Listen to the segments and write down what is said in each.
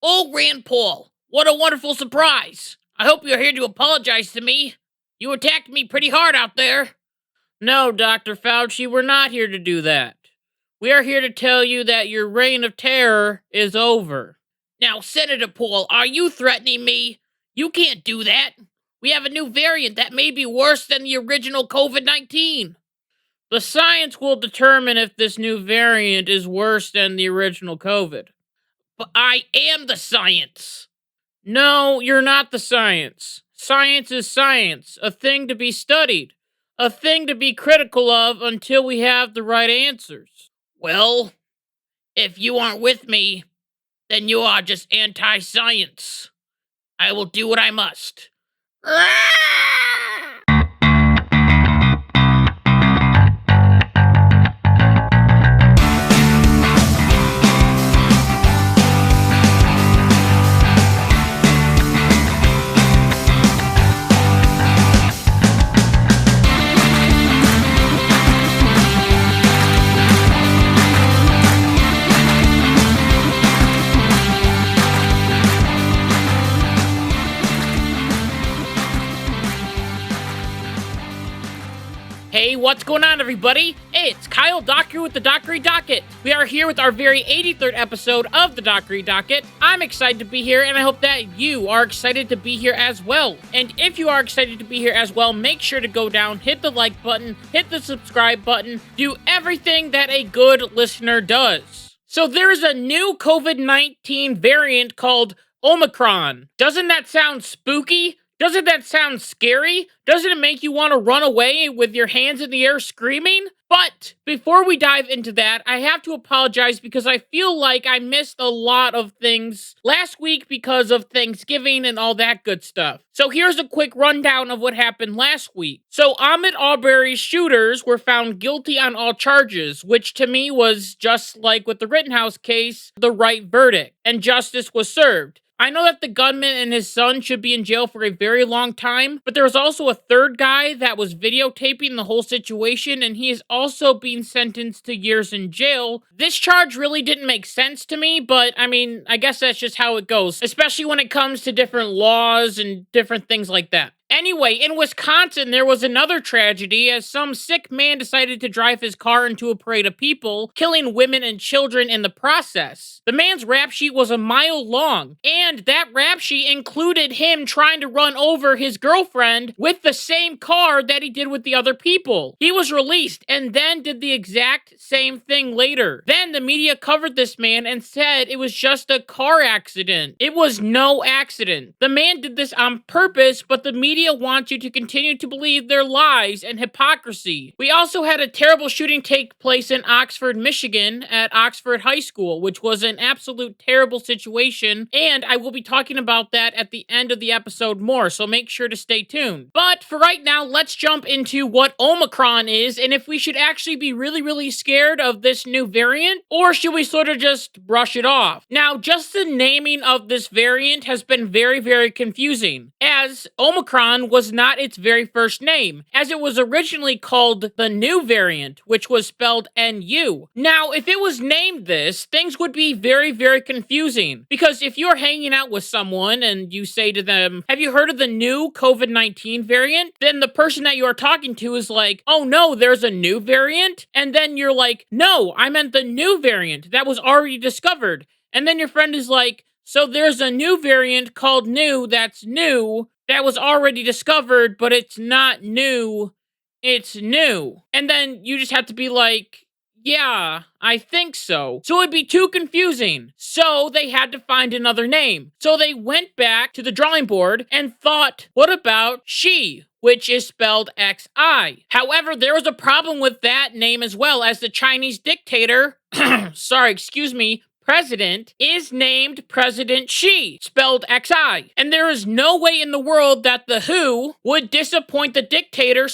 Oh, Rand Paul, what a wonderful surprise. I hope you're here to apologize to me. You attacked me pretty hard out there. No, Dr. Fauci, we're not here to do that. We are here to tell you that your reign of terror is over. Now, Senator Paul, are you threatening me? You can't do that. We have a new variant that may be worse than the original COVID-19. The science will determine if this new variant is worse than the original COVID. But I am the science. No, you're not the science. Science is science, a thing to be studied, a thing to be critical of until we have the right answers. Well, if you aren't with me, then you are just anti-science. I will do what I must. Hey, what's going on, everybody? It's Kyle Dockery with the Dockery Docket. We are here with our very 83rd episode of the Dockery Docket. I'm excited to be here, and I hope that you are excited to be here as well. And if you are excited to be here as well, make sure to go down, hit the like button, hit the subscribe button, do everything that a good listener does. So there is a new COVID-19 variant called Omicron. Doesn't that sound spooky? Doesn't that sound scary? Doesn't it make you want to run away with your hands in the air screaming? But before we dive into that, I have to apologize because I feel like I missed a lot of things last week because of Thanksgiving and all that good stuff. So here's a quick rundown of what happened last week. So Ahmaud Arbery's shooters were found guilty on all charges, which to me was just like with the Rittenhouse case, the right verdict, and justice was served. I know that the gunman and his son should be in jail for a very long time, but there was also a third guy that was videotaping the whole situation, and he is also being sentenced to years in jail. This charge really didn't make sense to me, but I mean, I guess that's just how it goes, especially when it comes to different laws and different things like that. Anyway, in Wisconsin, there was another tragedy as some sick man decided to drive his car into a parade of people, killing women and children in the process. The man's rap sheet was a mile long, and that rap sheet included him trying to run over his girlfriend with the same car that he did with the other people. He was released and then did the exact same thing later. Then the media covered this man and said it was just a car accident. It was no accident. The man did this on purpose, but the media wants you to continue to believe their lies and hypocrisy. We also had a terrible shooting take place in Oxford, Michigan at Oxford High School, which was an absolute terrible situation, and I will be talking about that at the end of the episode more, so make sure to stay tuned. But for right now, let's jump into what Omicron is and if we should actually be really scared of this new variant, or should we sort of just brush it off? Now, just the naming of this variant has been very confusing, as Omicron was not its very first name, as it was originally called the new variant, which was spelled N-U. Now, if it was named this, things would be very confusing, because if you're hanging out with someone and you say to them, have you heard of the new COVID-19 variant? Then the person that you are talking to is like, oh no, there's a new variant? And then you're like, no, I meant the new variant that was already discovered. And then your friend is like, so there's a new variant called new that's new that was already discovered, but it's not new, it's new. And then you just have to be like, yeah, I think so. So it'd be too confusing. So they had to find another name. So they went back to the drawing board and thought, what about she? Which is spelled X-I. However, there was a problem with that name as well, as the Chinese dictator, president is named President Xi, spelled X-I. And there is no way in the world that the WHO would disappoint the dictator,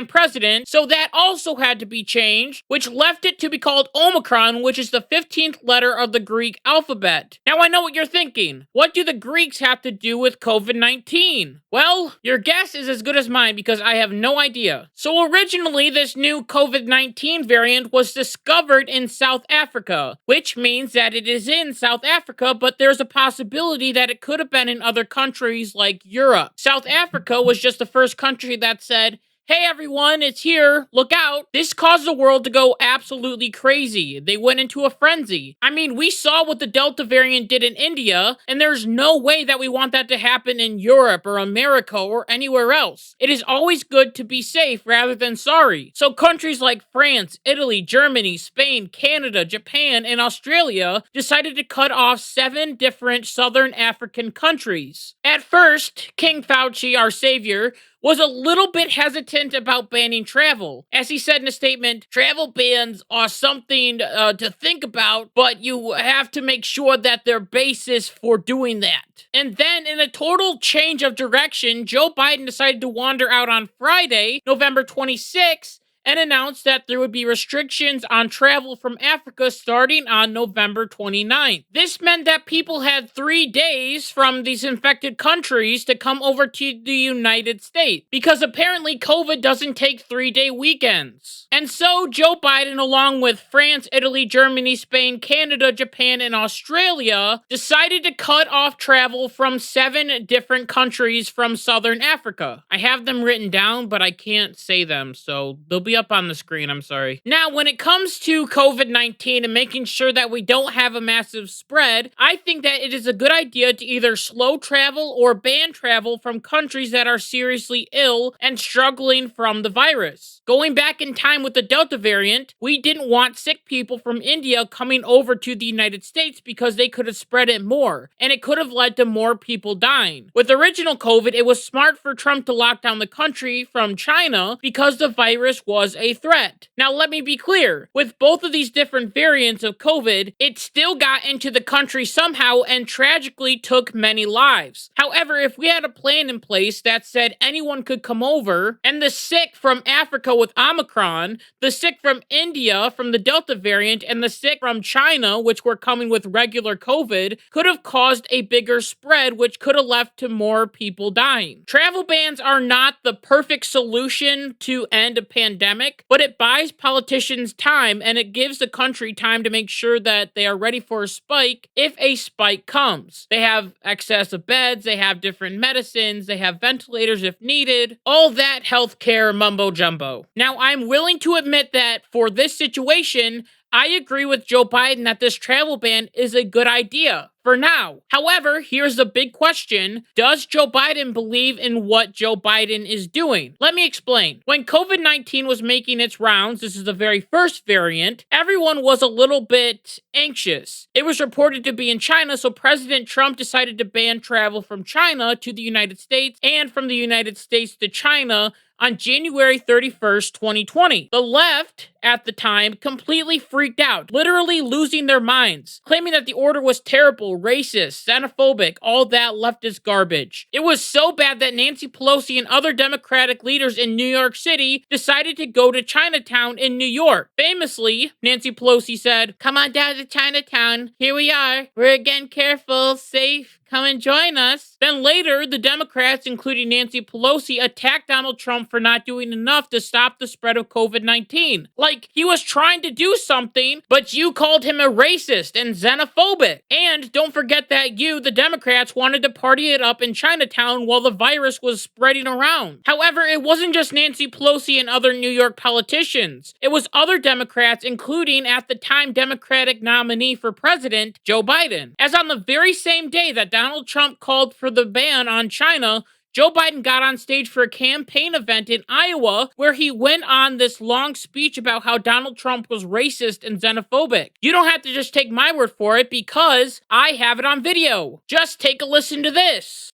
president, so that also had to be changed, which left it to be called Omicron, which is the 15th letter of the Greek alphabet. Now I know what you're thinking. What do the Greeks have to do with COVID-19? Well, your guess is as good as mine because I have no idea. So originally, this new COVID-19 variant was discovered in South Africa, which means that it is in South Africa, but there's a possibility that it could have been in other countries like Europe. South Africa was just the first country that said, hey everyone, it's here, look out. This caused the world to go absolutely crazy. They went into a frenzy. I mean, we saw what the Delta variant did in India, and there's no way that we want that to happen in Europe or America or anywhere else. It is always good to be safe rather than sorry. So countries like France, Italy, Germany, Spain, Canada, Japan, and Australia decided to cut off 7 different Southern African countries. At first, King Fauci, our savior, was a little bit hesitant about banning travel. As he said in a statement, travel bans are something to think about, but you have to make sure that there are basis for doing that. And then, in a total change of direction, Joe Biden decided to wander out on Friday, November 26th, and announced that there would be restrictions on travel from Africa starting on November 29th. This meant that people had 3 days from these infected countries to come over to the United States, because apparently COVID doesn't take 3-day weekends. And so Joe Biden, along with France, Italy, Germany, Spain, Canada, Japan, and Australia, decided to cut off travel from 7 different countries from Southern Africa. I have them written down, but I can't say them, so they'll be up on the screen, I'm sorry. Now, when it comes to COVID-19 and making sure that we don't have a massive spread, I think that it is a good idea to either slow travel or ban travel from countries that are seriously ill and struggling from the virus. Going back in time with the Delta variant, we didn't want sick people from India coming over to the United States because they could have spread it more, and it could have led to more people dying. With original COVID, it was smart for Trump to lock down the country from China because the virus was a threat. Now, let me be clear. With both of these different variants of COVID, it still got into the country somehow and tragically took many lives. However, if we had a plan in place that said anyone could come over, and the sick from Africa with Omicron, the sick from India from the Delta variant, and the sick from China, which were coming with regular COVID, could have caused a bigger spread, which could have left to more people dying. Travel bans are not the perfect solution to end a pandemic, but it buys politicians time, and it gives the country time to make sure that they are ready for a spike if a spike comes. They have excess of beds, they have different medicines, they have ventilators if needed, all that healthcare mumbo jumbo. Now, I'm willing to admit that for this situation, I agree with Joe Biden that this travel ban is a good idea for now. However, here's the big question. Does Joe Biden believe in what Joe Biden is doing? Let me explain. When COVID-19 was making its rounds, this is the very first variant, everyone was a little bit anxious. It was reported to be in China, so President Trump decided to ban travel from China to the United States and from the United States to China on January 31st, 2020. The left, at the time, completely freaked out, literally losing their minds, claiming that the order was terrible, racist, xenophobic, all that leftist garbage. It was so bad that Nancy Pelosi and other Democratic leaders in New York City decided to go to Chinatown in New York. Famously, Nancy Pelosi said, "Come on down to Chinatown. Here we are. We're again careful, safe. Come and join us." Then later, the Democrats, including Nancy Pelosi, attacked Donald Trump for not doing enough to stop the spread of COVID-19. Like, he was trying to do something, but you called him a racist and xenophobic. And don't forget that you, the Democrats, wanted to party it up in Chinatown while the virus was spreading around. However, it wasn't just Nancy Pelosi and other New York politicians. It was other Democrats, including, at the time, Democratic nominee for president, Joe Biden. As on the very same day that Donald Trump called for the ban on China, Joe Biden got on stage for a campaign event in Iowa where he went on this long speech about how Donald Trump was racist and xenophobic. You don't have to just take my word for it because I have it on video. Just take a listen to this.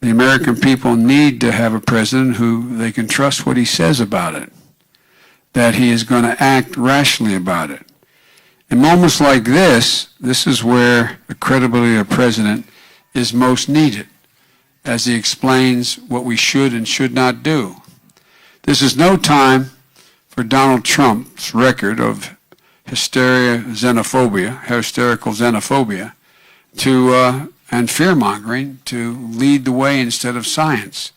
The American people need to have a president who they can trust what he says about it, that he is going to act rationally about it. In moments like this is where the credibility of a president is most needed, as he explains what we should and should not do. This is no time for Donald Trump's record of hysterical xenophobia, and fear-mongering to lead the way instead of science.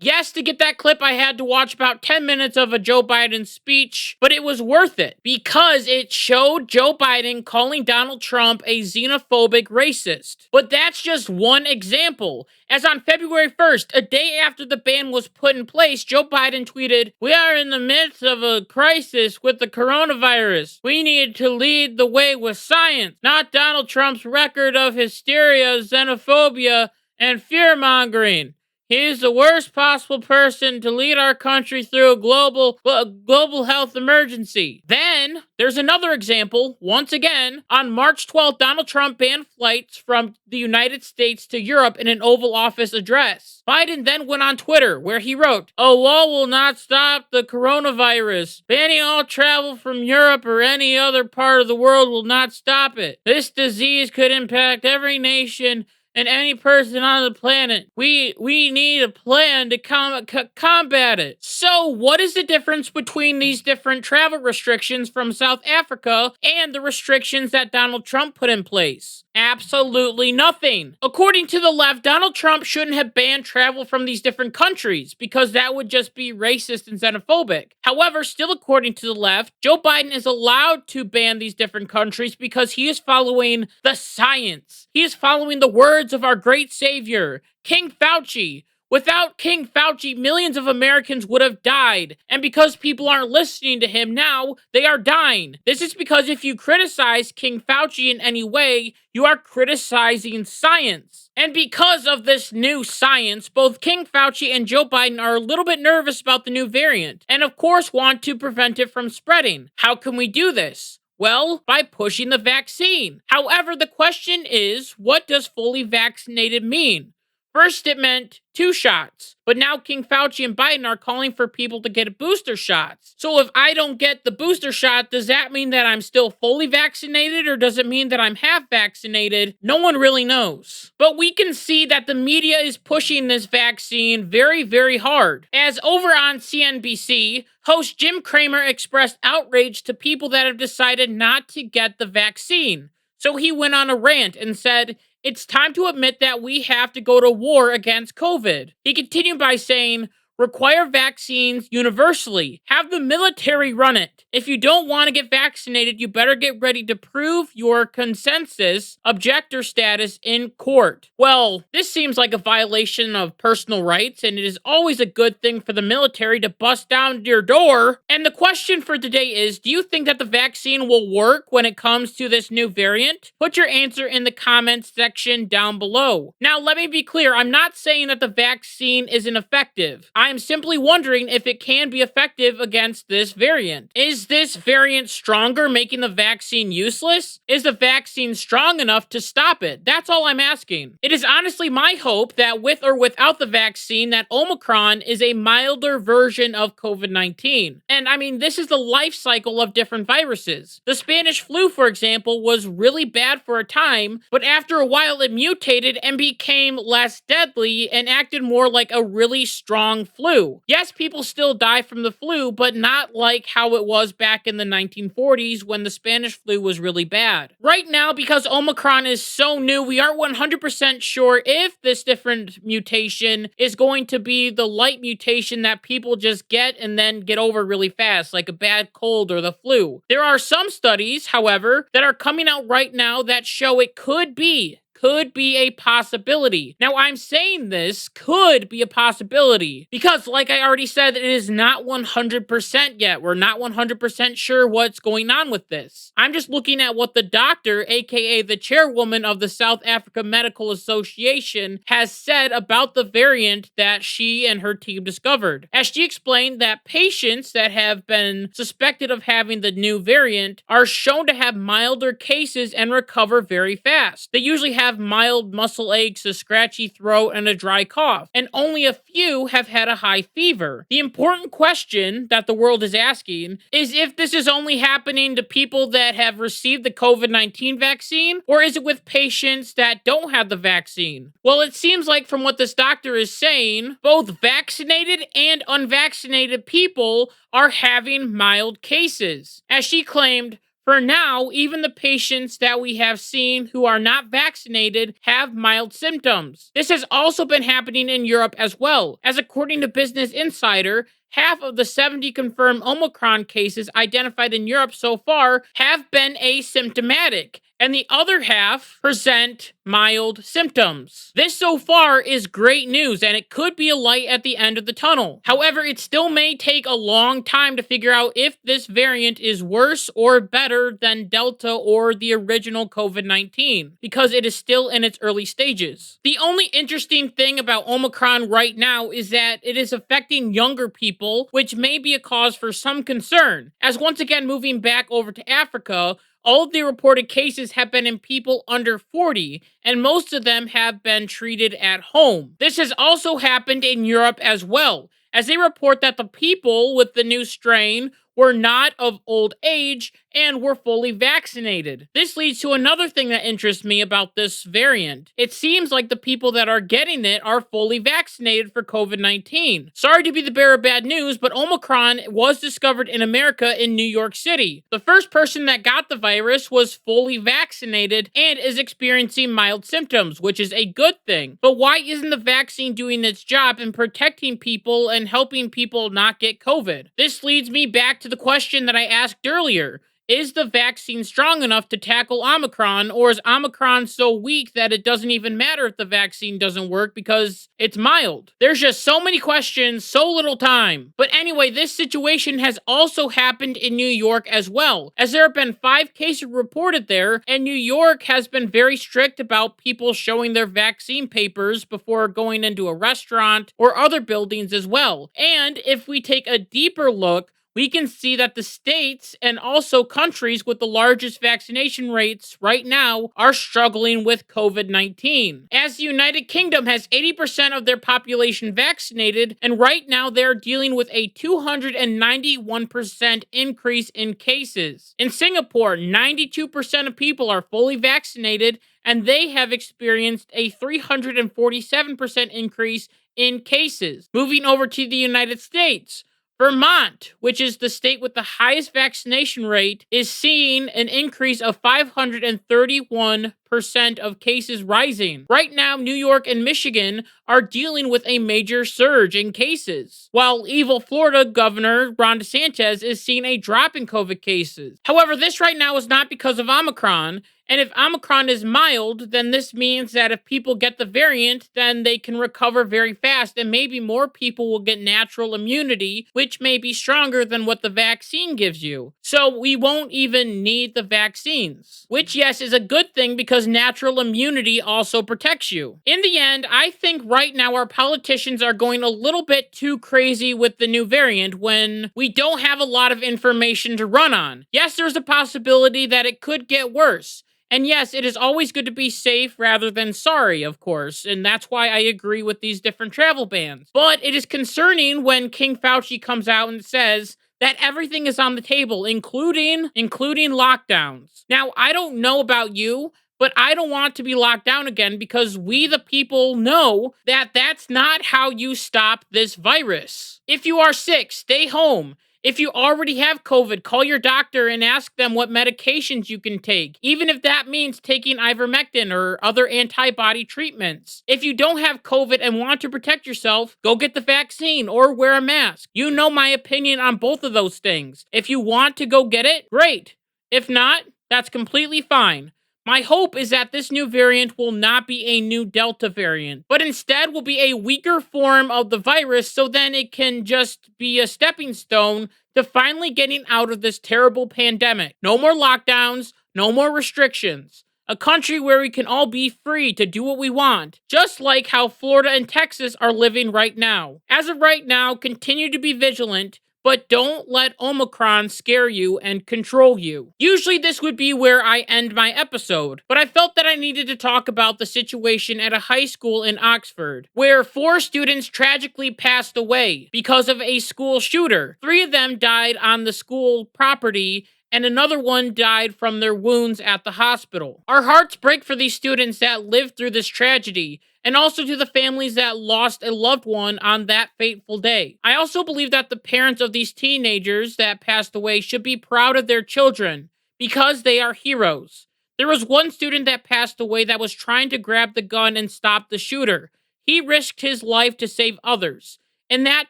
Yes, to get that clip, I had to watch about 10 minutes of a Joe Biden speech, but it was worth it because it showed Joe Biden calling Donald Trump a xenophobic racist. But that's just one example. As on February 1st, a day after the ban was put in place, Joe Biden tweeted, "We are in the midst of a crisis with the coronavirus. We need to lead the way with science, not Donald Trump's record of hysteria, xenophobia, and fear-mongering. He is the worst possible person to lead our country through a global health emergency." Then, there's another example. Once again, on March 12th, Donald Trump banned flights from the United States to Europe in an Oval Office address. Biden then went on Twitter, where he wrote, "A wall will not stop the coronavirus. Banning all travel from Europe or any other part of the world will not stop it. This disease could impact every nation and any person on the planet. We need a plan to combat it." So, what is the difference between these different travel restrictions from South Africa and the restrictions that Donald Trump put in place? Absolutely nothing. According to the left, Donald Trump shouldn't have banned travel from these different countries because that would just be racist and xenophobic. However, still according to the left, Joe Biden is allowed to ban these different countries because he is following the science. He is following the words of our great savior, King Fauci. Without King Fauci, millions of Americans would have died. And because people aren't listening to him now, they are dying. This is because if you criticize King Fauci in any way, you are criticizing science. And because of this new science, both King Fauci and Joe Biden are a little bit nervous about the new variant, and of course want to prevent it from spreading. How can we do this? Well, by pushing the vaccine. However, the question is, what does fully vaccinated mean? First, it meant 2 shots, but now King Fauci and Biden are calling for people to get booster shots. So if I don't get the booster shot, does that mean that I'm still fully vaccinated, or does it mean that I'm half vaccinated? No one really knows. But we can see that the media is pushing this vaccine very, very hard. As over on CNBC, host Jim Cramer expressed outrage to people that have decided not to get the vaccine. So he went on a rant and said, "It's time to admit that we have to go to war against COVID." He continued by saying, "Require vaccines universally. Have the military run it. If you don't want to get vaccinated, you better get ready to prove your consensus objector status in court." Well, this seems like a violation of personal rights, and it is always a good thing for the military to bust down your door. And the question for today is, do you think that the vaccine will work when it comes to this new variant? Put your answer in the comments section down below. Now, let me be clear. I'm not saying that the vaccine isn't effective. I'm simply wondering if it can be effective against this variant. Is this variant stronger, making the vaccine useless? Is the vaccine strong enough to stop it? That's all I'm asking. It is honestly my hope that with or without the vaccine, that Omicron is a milder version of COVID-19. And I mean, this is the life cycle of different viruses. The Spanish flu, for example, was really bad for a time, but after a while it mutated and became less deadly and acted more like a really strong flu. Yes, people still die from the flu, but not like how it was back in the 1940s when the Spanish flu was really bad. Right now, because Omicron is so new, we aren't 100% sure if this different mutation is going to be the light mutation that people just get and then get over really fast, like a bad cold or the flu. There are some studies, however, that are coming out right now that show it could be a possibility. Now, I'm saying this could be a possibility because, like I already said, it is not 100% yet. We're not 100% sure what's going on with this. I'm just looking at what the doctor, aka the chairwoman of the South Africa Medical Association, has said about the variant that she and her team discovered. As she explained that patients that have been suspected of having the new variant are shown to have milder cases and recover very fast. They usually have mild muscle aches, a scratchy throat, and a dry cough, and only a few have had a high fever. The important question that the world is asking is if this is only happening to people that have received the COVID-19 vaccine, or is it with patients that don't have the vaccine? Well, it seems like from what this doctor is saying, both vaccinated and unvaccinated people are having mild cases. As she claimed, For now, even the patients that we have seen who are not vaccinated have mild symptoms. This has also been happening in Europe as well, as according to Business Insider, half of the 70 confirmed Omicron cases identified in Europe so far have been asymptomatic, and the other half present mild symptoms. This so far is great news, and it could be a light at the end of the tunnel. However, it still may take a long time to figure out if this variant is worse or better than Delta or the original COVID-19, because it is still in its early stages. The only interesting thing about Omicron right now is that it is affecting younger people, which may be a cause for some concern, as once again moving back over to Africa, all of the reported cases have been in people under 40, and most of them have been treated at home. This has also happened in Europe as well, as they report that the people with the new strain were not of old age and were fully vaccinated. This leads to another thing that interests me about this variant. It seems like the people that are getting it are fully vaccinated for COVID-19. Sorry to be the bearer of bad news, but Omicron was discovered in America in New York City. The first person that got the virus was fully vaccinated and is experiencing mild symptoms, which is a good thing. But why isn't the vaccine doing its job in protecting people and helping people not get COVID? This leads me back to the question that I asked earlier. Is the vaccine strong enough to tackle Omicron, or is Omicron so weak that it doesn't even matter if the vaccine doesn't work because it's mild? There's just so many questions, so little time. But anyway, this situation has also happened in New York as well, as there have been 5 cases reported there, and New York has been very strict about people showing their vaccine papers before going into a restaurant or other buildings as well. And if we take a deeper look, we can see that the states and also countries with the largest vaccination rates right now are struggling with COVID-19. As the United Kingdom has 80% of their population vaccinated, and right now they're dealing with a 291% increase in cases. In Singapore, 92% of people are fully vaccinated, and they have experienced a 347% increase in cases. Moving over to the United States, Vermont, which is the state with the highest vaccination rate, is seeing an increase of 531% of cases rising. Right now, New York and Michigan are dealing with a major surge in cases, while evil Florida Governor Ron DeSantis is seeing a drop in COVID cases. However, this right now is not because of Omicron, and if Omicron is mild, then this means that if people get the variant, then they can recover very fast, and maybe more people will get natural immunity, which may be stronger than what the vaccine gives you. So we won't even need the vaccines, which, yes, is a good thing because natural immunity also protects you. In the end, I think right now our politicians are going a little bit too crazy with the new variant when we don't have a lot of information to run on. Yes, there's a possibility that it could get worse. And yes, it is always good to be safe rather than sorry, of course, and that's why I agree with these different travel bans. But it is concerning when King Fauci comes out and says that everything is on the table, including lockdowns. Now, I don't know about you, but I don't want to be locked down again because we, the people, know that that's not how you stop this virus. If you are sick, stay home. If you already have COVID, call your doctor and ask them what medications you can take, even if that means taking ivermectin or other antibody treatments. If you don't have COVID and want to protect yourself, go get the vaccine or wear a mask. You know my opinion on both of those things. If you want to go get it, great. If not, that's completely fine. My hope is that this new variant will not be a new Delta variant, but instead will be a weaker form of the virus, so then it can just be a stepping stone to finally getting out of this terrible pandemic. No more lockdowns, no more restrictions. A country where we can all be free to do what we want, just like how Florida and Texas are living right now. As of right now, continue to be vigilant, but don't let Omicron scare you and control you. Usually this would be where I end my episode, but I felt that I needed to talk about the situation at a high school in Oxford, where 4 students tragically passed away because of a school shooter. 3 of them died on the school property, and another one died from their wounds at the hospital. Our hearts break for these students that lived through this tragedy, and also to the families that lost a loved one on that fateful day. I also believe that the parents of these teenagers that passed away should be proud of their children, because they are heroes. There was one student that passed away that was trying to grab the gun and stop the shooter. He risked his life to save others. In that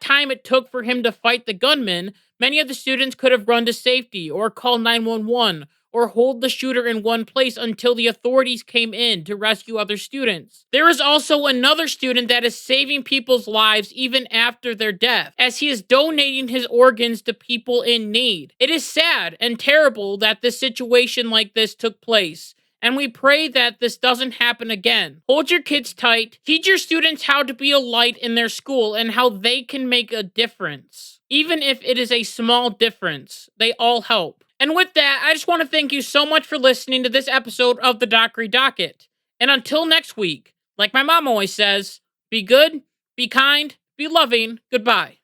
time it took for him to fight the gunman, many of the students could have run to safety or called 911 or hold the shooter in one place until the authorities came in to rescue other students. There is also another student that is saving people's lives even after their death, as he is donating his organs to people in need. It is sad and terrible that this situation like this took place, and we pray that this doesn't happen again. Hold your kids tight. Teach your students how to be a light in their school and how they can make a difference. Even if it is a small difference, they all help. And with that, I just want to thank you so much for listening to this episode of the Dockery Docket. And until next week, like my mom always says, be good, be kind, be loving, goodbye.